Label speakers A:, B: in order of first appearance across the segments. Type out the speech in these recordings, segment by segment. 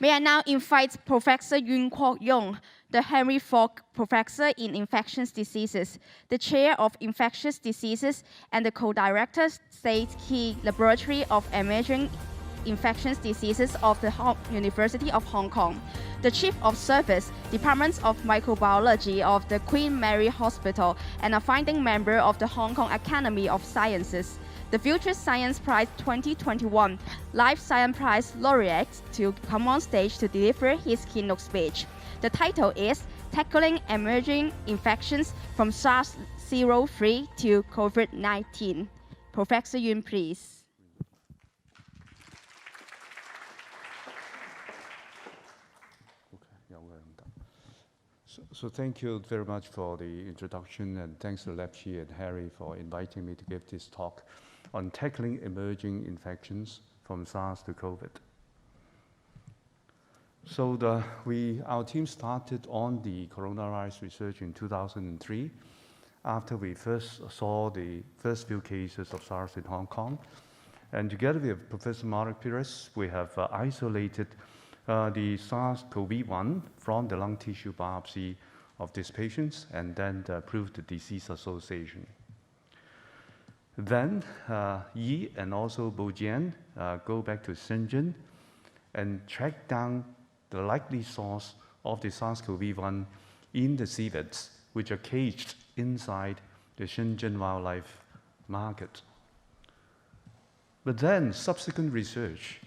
A: May I now invite Professor Kwok-Yung, the Henry Ford Professor in Infectious Diseases, the Chair of Infectious Diseases, and the Co-Director, State Key Laboratory of Emerging Infectious Diseases of the University of Hong Kong, the Chief of Service, Department of Microbiology of the Queen Mary Hospital, and a founding member of the Hong Kong Academy of Sciences, the Future Science Prize 2021 Life Science Prize Laureate, to come on stage to deliver his keynote speech. The title is Tackling Emerging Infections from SARS-03 to COVID-19. Professor Yuen, please.
B: So thank you very much for the introduction, and thanks to Lepchi and Harry for inviting me to give this talk on tackling emerging infections from SARS to COVID. So our team started on the coronavirus research in 2003, after we first saw the first few cases of SARS in Hong Kong. And together with Professor Mark Pires, we have isolated the SARS-CoV-1 from the lung tissue biopsy of these patients, and then proved the disease association. Then Yi and also Bojian go back to Shenzhen and track down the likely source of the SARS-CoV-1 in the civets, which are caged inside the Shenzhen wildlife market. But then subsequent research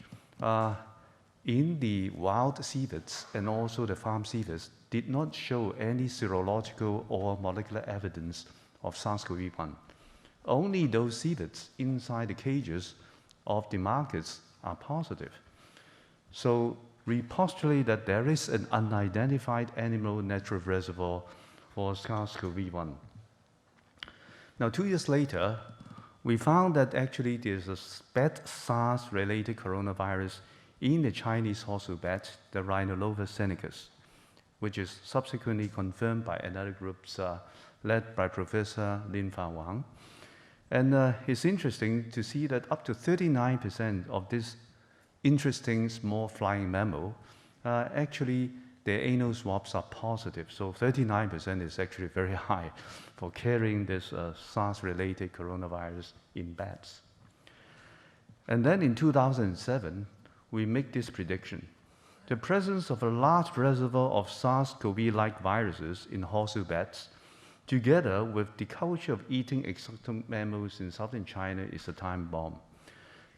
B: in the wild civets and also the farm civets did not show any serological or molecular evidence of SARS-CoV-1. Only those civets inside the cages of the markets are positive. So we postulate that there is an unidentified animal natural reservoir for SARS-CoV-1. Now, 2 years later, we found that actually there's a bat SARS-related coronavirus in the Chinese horseshoe bat, the Rhinolophus senicus, which is subsequently confirmed by another group led by Professor Lin Fa Wang. And it's interesting to see that up to 39% of this interesting small flying mammal, actually their anal swabs are positive. So 39% is actually very high for carrying this SARS-related coronavirus in bats. And then in 2007, we make this prediction. The presence of a large reservoir of SARS-CoV-like viruses in horseshoe bats, together with the culture of eating exotic mammals in southern China, is a time bomb.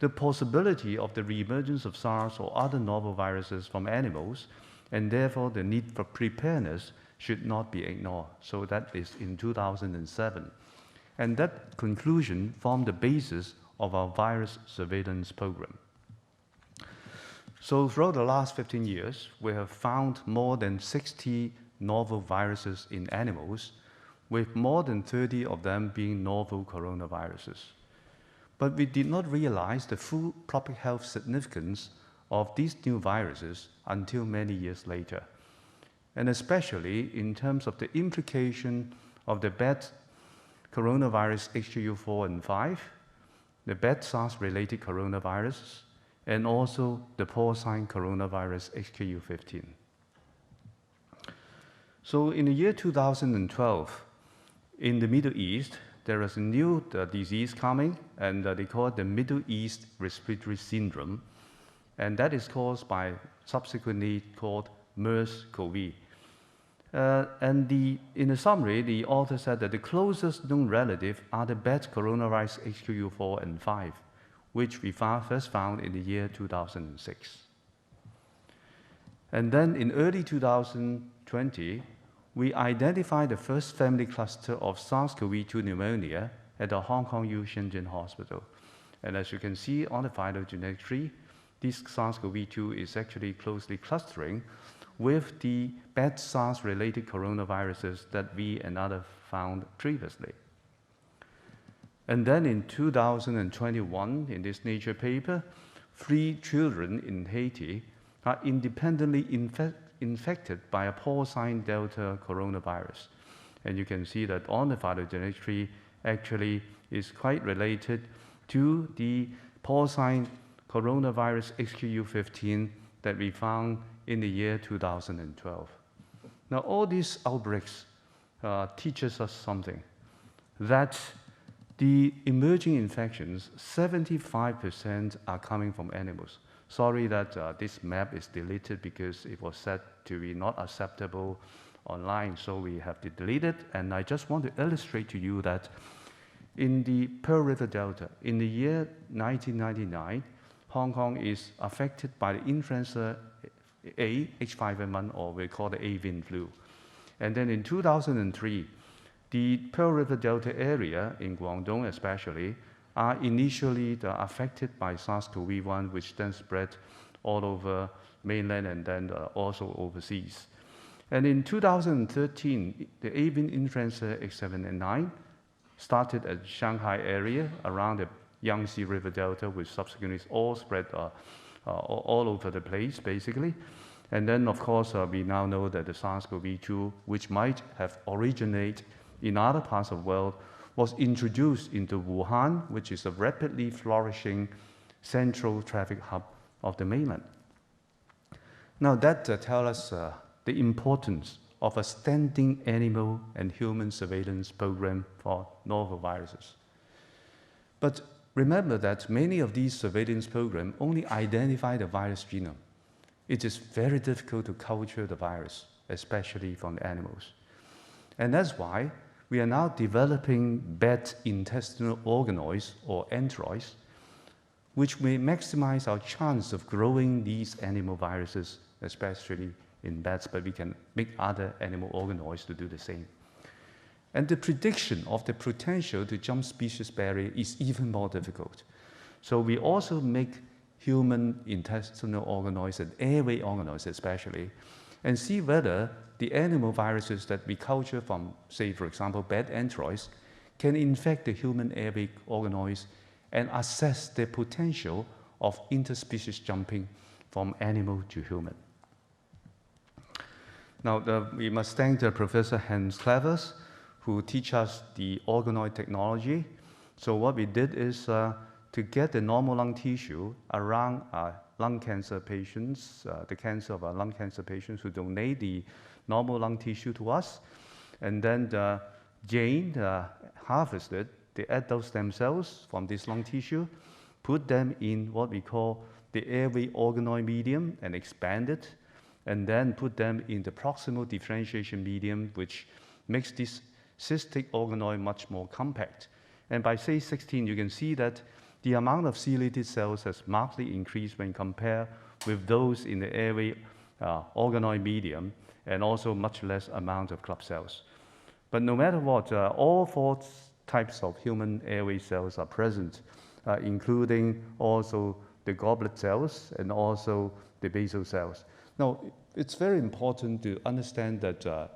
B: The possibility of the reemergence of SARS or other novel viruses from animals, and therefore the need for preparedness, should not be ignored. So that is in 2007. And that conclusion formed the basis of our virus surveillance program. So throughout the last 15 years, we have found more than 60 novel viruses in animals, with more than 30 of them being novel coronaviruses. But we did not realize the full public health significance of these new viruses until many years later, and especially in terms of the implication of the bat coronavirus HKU4 and 5, the bat SARS-related coronavirus, and also the porcine coronavirus HKU15. So in the year 2012, in the Middle East, there is a new disease coming, and they call it the Middle East Respiratory Syndrome, and that is caused by, subsequently called MERS-CoV. In a summary, the author said that the closest known relative are the bat coronavirus HKU4 and 5, which we first found in the year 2006. And then in early 2020, we identified the first family cluster of SARS-CoV-2 pneumonia at the Hong Kong U Shenzhen Hospital. And as you can see on the phylogenetic tree, this SARS-CoV-2 is actually closely clustering with the bat SARS-related coronaviruses that we and others found previously. And then in 2021, in this Nature paper, 3 children in Haiti are independently infected by a porcine Delta coronavirus. And you can see that on the phylogenetic tree actually is quite related to the porcine coronavirus HKU15 that we found in the year 2012. Now, all these outbreaks teaches us something, that the emerging infections, 75% are coming from animals. Sorry that this map is deleted because it was said to be not acceptable online, so we have to delete it. And I just want to illustrate to you that in the Pearl River Delta, in the year 1999, Hong Kong is affected by the influenza A, H5N1, or we call the avian flu. And then in 2003, the Pearl River Delta area, in Guangdong especially, are initially affected by SARS-CoV-1, which then spread all over mainland and then also overseas. And in 2013, the avian influenza H7N9 started at Shanghai area around the Yangtze River Delta, which subsequently all spread all over the place, basically. And then, of course, we now know that the SARS-CoV-2, which might have originated in other parts of the world, was introduced into Wuhan, which is a rapidly flourishing central traffic hub of the mainland. Now that tells us the importance of a standing animal and human surveillance program for novel viruses. But remember that many of these surveillance programs only identify the virus genome. It is very difficult to culture the virus, especially from the animals. And that's why we are now developing bat intestinal organoids, or enteroids, which may maximize our chance of growing these animal viruses, especially in bats, but we can make other animal organoids to do the same. And the prediction of the potential to jump species barrier is even more difficult. So we also make human intestinal organoids and airway organoids especially, and see whether the animal viruses that we culture from, say, for example, bat enteroids, can infect the human airway organoids and assess the potential of interspecies jumping from animal to human. Now, we must thank Professor Hans Clevers, who teach us the organoid technology. So what we did is to get the normal lung tissue around lung cancer patients, the cancer of our lung cancer patients who donate the normal lung tissue to us. And then Jane harvested the adult stem cells from this lung tissue, put them in what we call the airway organoid medium and expand it, and then put them in the proximal differentiation medium, which makes this cystic organoid much more compact. And by say 16, you can see that the amount of ciliated cells has markedly increased when compared with those in the airway organoid medium, and also much less amount of club cells. But no matter what, all four types of human airway cells are present, including also the goblet cells and also the basal cells. Now, it's very important to understand that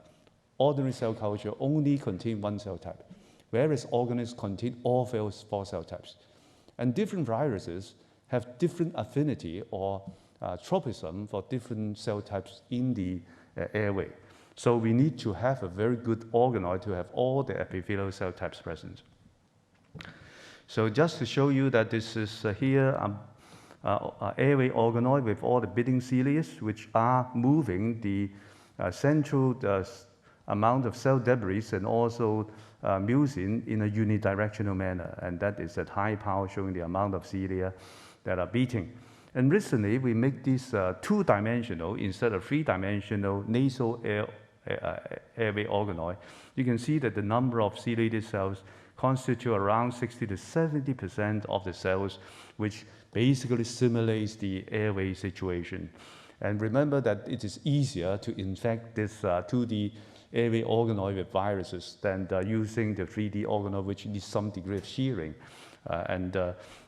B: ordinary cell culture only contains one cell type, whereas organisms contain all four cell types. And different viruses have different affinity or tropism for different cell types in the airway. So we need to have a very good organoid to have all the epithelial cell types present. So just to show you that this is here airway organoid with all the bidding cilia, which are moving the central amount of cell debris and also mucin in a unidirectional manner, and that is at high power, showing the amount of cilia that are beating. And recently, we make this two-dimensional instead of three-dimensional nasal airway organoid. You can see that the number of ciliated cells constitute around 60 to 70% of the cells, which basically simulates the airway situation. And remember that it is easier to infect this 2D airway organoid with viruses than using the 3D organoid, which needs some degree of shearing.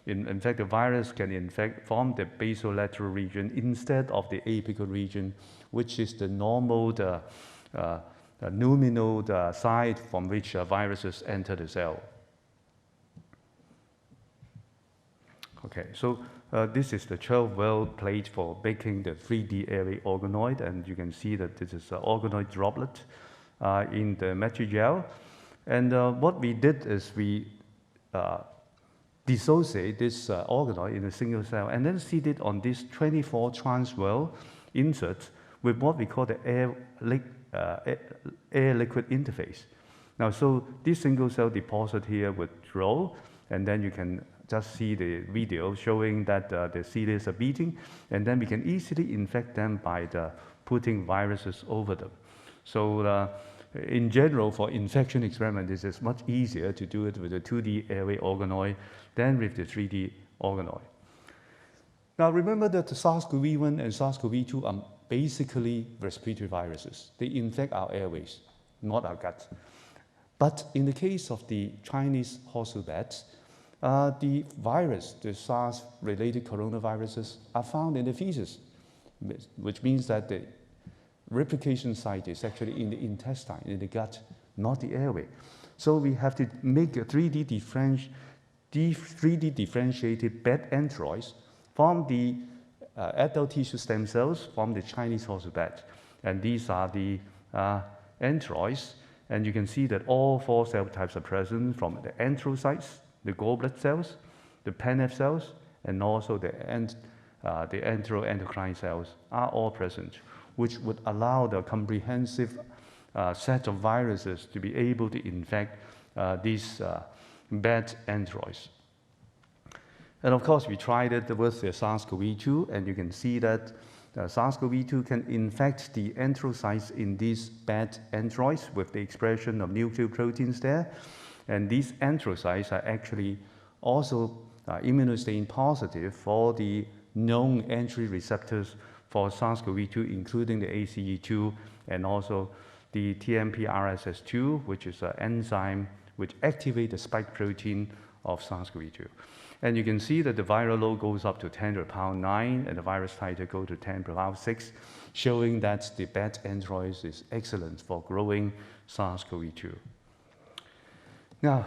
B: In fact, the virus can infect from the basolateral region instead of the apical region, which is the normal luminal side from which viruses enter the cell. Okay, so this is the 12-well plate for baking the 3D airway organoid, and you can see that this is an organoid droplet in the Matrigel. And what we did is we dissociate this organoid in a single cell and then seed it on these 24 transwell inserts with what we call the air-liquid interface. Now, so this single cell deposit here would grow, and then you can just see the video showing that the ciliae are beating, and then we can easily infect them by putting viruses over them. So in general, for infection experiment, this is much easier to do it with a 2D airway organoid than with the 3D organoid. Now remember that the SARS-CoV-1 and SARS-CoV-2 are basically respiratory viruses. They infect our airways, not our gut. But in the case of the Chinese horseshoe bats, the virus, the SARS-related coronaviruses, are found in the feces, which means that the replication site is actually in the intestine, in the gut, not the airway. So we have to make a 3D differentiated bat enteroids from the adult tissue stem cells from the Chinese horseshoe bat. And these are the enteroids. And you can see that all 4 cell types are present, from the enterocytes, the gallbladder cells, the PNF cells, and also the enteroendocrine cells are all present, which would allow the comprehensive set of viruses to be able to infect these bat enteroids. And of course, we tried it with the SARS-CoV-2, and you can see that SARS-CoV-2 can infect the enterocytes in these bat enteroids with the expression of nucleoproteins there. And these enterocytes are actually also immunostain positive for the known entry receptors for SARS-CoV-2, including the ACE2 and also the TMPRSS2, which is an enzyme which activates the spike protein of SARS-CoV-2. And you can see that the viral load goes up to 10 to the power 9, and the virus titer goes to 10 to the power 6, showing that the bat enteroids is excellent for growing SARS-CoV-2. Now,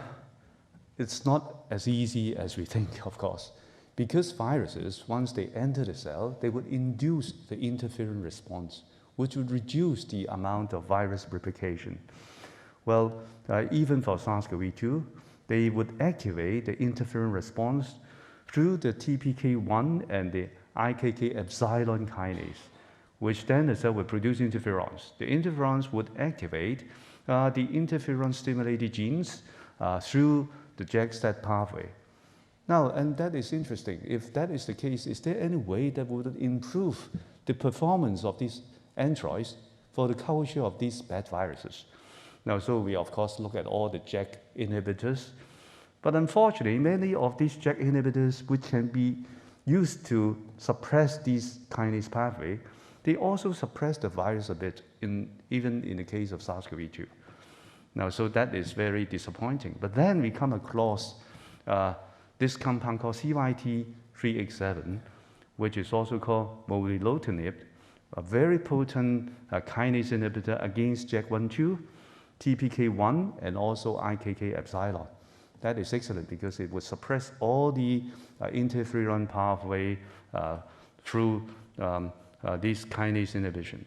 B: it's not as easy as we think, of course, because viruses, once they enter the cell, they would induce the interferon response, which would reduce the amount of virus replication. Well, even for SARS-CoV-2, they would activate the interferon response through the TPK1 and the IKK epsilon kinase, which then the cell would produce interferons. The interferons would activate the interferon-stimulated genes through the JAK-STAT pathway. Now, and that is interesting. If that is the case, is there any way that would improve the performance of these enteroids for the culture of these bat viruses? Now, so we, of course, look at all the JAK inhibitors. But unfortunately, many of these JAK inhibitors, which can be used to suppress these kinase pathway, they also suppress the virus a bit, even in the case of SARS-CoV-2. Now, so that is very disappointing. But then we come across this compound called CYT387, which is also called momelotinib, a very potent kinase inhibitor against JAK1/2, TPK1, and also IKK epsilon. That is excellent because it would suppress all the interferon pathway through this kinase inhibition.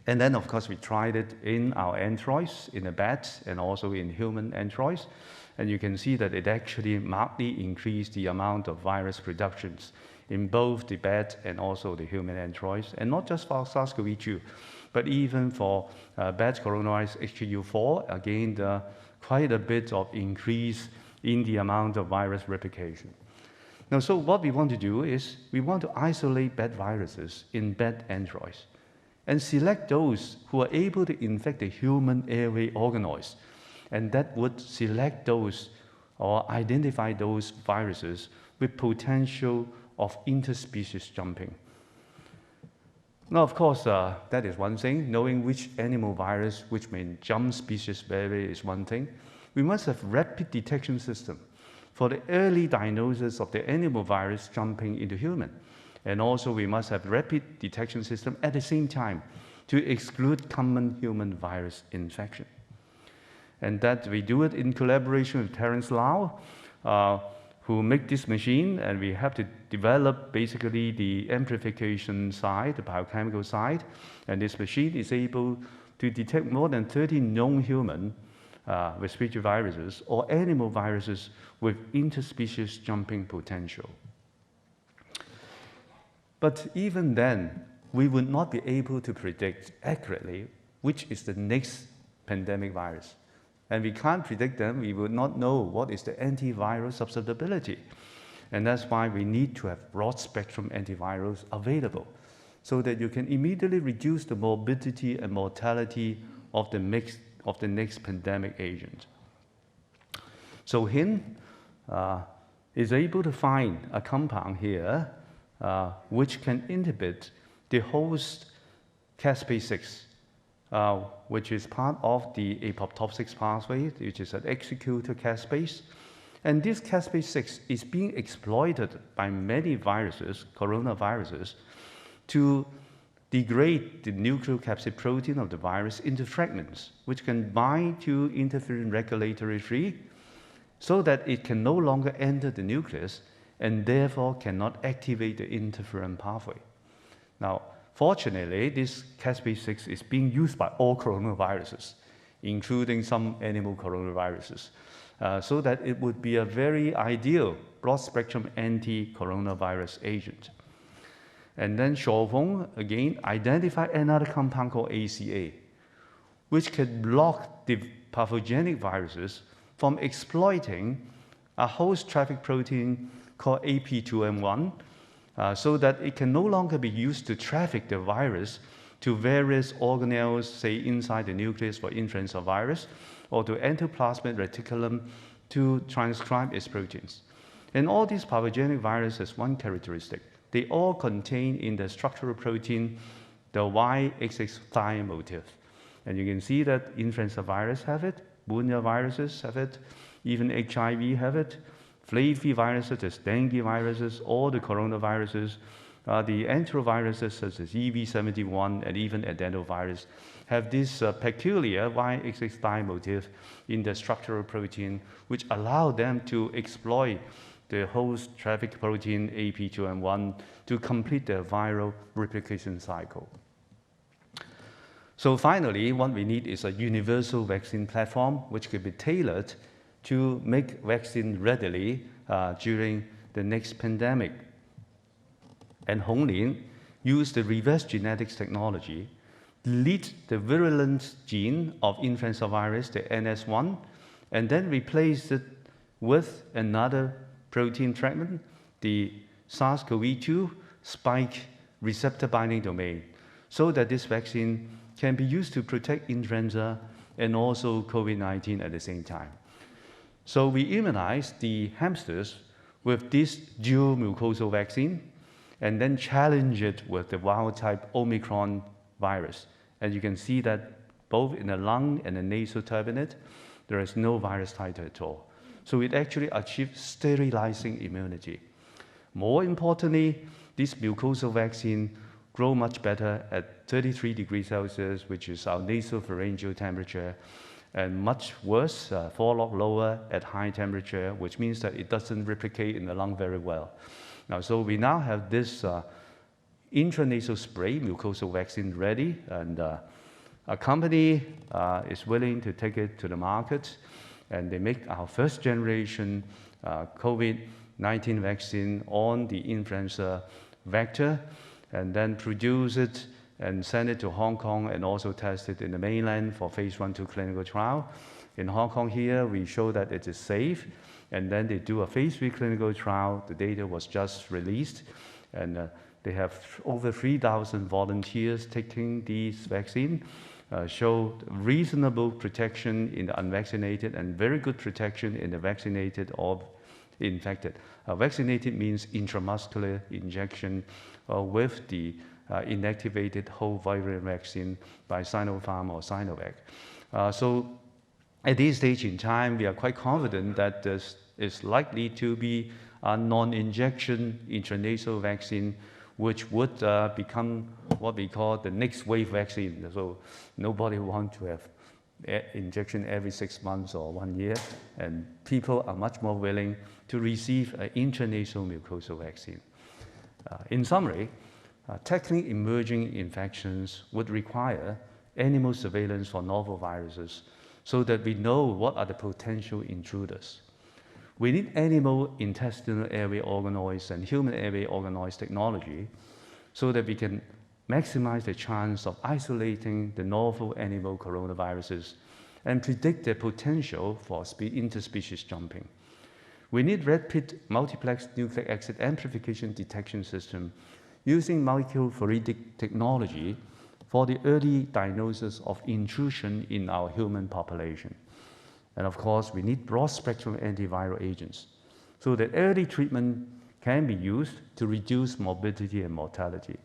B: And then, of course, we tried it in our enteroids, in the bats, and also in human enteroids. And you can see that it actually markedly increased the amount of virus productions in both the bat and also the human enteroids, and not just for SARS-CoV-2, but even for bat coronavirus HKU4, again, quite a bit of increase in the amount of virus replication. Now, so what we want to do is we want to isolate bat viruses in bat enteroids and select those who are able to infect the human airway organoids. And that would select those or identify those viruses with potential of interspecies jumping. Now, of course, that is one thing. Knowing which animal virus which may jump species barrier is one thing. We must have rapid detection system for the early diagnosis of the animal virus jumping into human. And also we must have rapid detection system at the same time to exclude common human virus infection. And that we do it in collaboration with Terence Lau, who make this machine, and we have to develop basically the amplification side, the biochemical side, and this machine is able to detect more than 30 known human respiratory viruses or animal viruses with interspecies jumping potential. But even then, we would not be able to predict accurately which is the next pandemic virus. And we can't predict them, we would not know what is the antiviral susceptibility. And that's why we need to have broad-spectrum antivirals available so that you can immediately reduce the morbidity and mortality of the next pandemic agent. So HIN is able to find a compound here which can inhibit the host caspase-6, which is part of the apoptosis pathway, which is an executor caspase. And this caspase-6 is being exploited by many viruses, coronaviruses, to degrade the nucleocapsid protein of the virus into fragments, which can bind to interferon regulatory 3, so that it can no longer enter the nucleus and therefore cannot activate the interferon pathway. Now, fortunately, this caspase-6 is being used by all coronaviruses, including some animal coronaviruses, so that it would be a very ideal broad-spectrum anti-coronavirus agent. And then Xiaofeng, again, identified another compound called ACA, which can block the pathogenic viruses from exploiting a host traffic protein called AP2M1, so that it can no longer be used to traffic the virus to various organelles, say inside the nucleus for influenza virus, or to endoplasmic reticulum to transcribe its proteins. And all these pathogenic viruses have one characteristic. They all contain in the structural protein the YXX thigh motif. And you can see that influenza virus have it, Wuhan viruses have it, even HIV have it, flaviviruses such as dengue viruses, all the coronaviruses, the enteroviruses such as EV71 and even adenovirus have this peculiar YXX thigh motif in the structural protein, which allow them to exploit the host traffic protein AP2M1 to complete their viral replication cycle. So finally, what we need is a universal vaccine platform which could be tailored to make vaccine readily during the next pandemic. And Honglin used the reverse genetics technology, delete the virulent gene of influenza virus, the NS1, and then replace it with another protein fragment, the SARS-CoV-2 spike receptor binding domain, so that this vaccine can be used to protect influenza and also COVID-19 at the same time. So we immunized the hamsters with this dual mucosal vaccine and then challenge it with the wild-type Omicron virus. And you can see that both in the lung and the nasal turbinate, there is no virus titer at all. So it actually achieved sterilizing immunity. More importantly, this mucosal vaccine grow much better at 33 degrees Celsius, which is our nasopharyngeal temperature, and much worse, 4 log lower at high temperature, which means that it doesn't replicate in the lung very well. Now, so we now have this intranasal spray mucosal vaccine ready, and a company is willing to take it to the market, and they make our first generation COVID-19 vaccine on the influenza vector, and then produce it and send it to Hong Kong and also test it in the mainland for phase 1/2 clinical trial. In Hong Kong here, we show that it is safe, and then they do a phase 3 clinical trial. The data was just released, and they have over 3,000 volunteers taking this vaccine, show reasonable protection in the unvaccinated and very good protection in the vaccinated or infected. Vaccinated means intramuscular injection with the inactivated whole viral vaccine by Sinopharm or Sinovac. So at this stage in time, we are quite confident that this is likely to be a non-injection intranasal vaccine, which would become what we call the next wave vaccine. So nobody wants to have injection every 6 months or 1 year, and people are much more willing to receive an intranasal mucosal vaccine. In summary, tackling emerging infections would require animal surveillance for novel viruses, so that we know what are the potential intruders. We need animal intestinal airway organoids and human airway organoids technology so that we can maximize the chance of isolating the novel animal coronaviruses and predict their potential for interspecies jumping. We need rapid multiplex nucleic acid amplification detection system using microfluidic technology for the early diagnosis of intrusion in our human population. And of course, we need broad-spectrum antiviral agents so that early treatment can be used to reduce morbidity and mortality.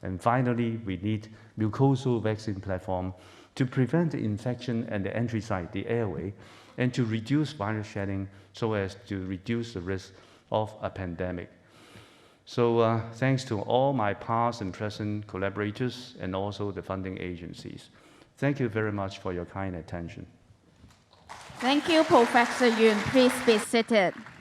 B: And finally, we need mucosal vaccine platform to prevent the infection and the entry site, the airway, and to reduce virus shedding so as to reduce the risk of a pandemic. So thanks to all my past and present collaborators and also the funding agencies. Thank you very much for your kind attention.
A: Thank you, Professor Yuen. Please be seated.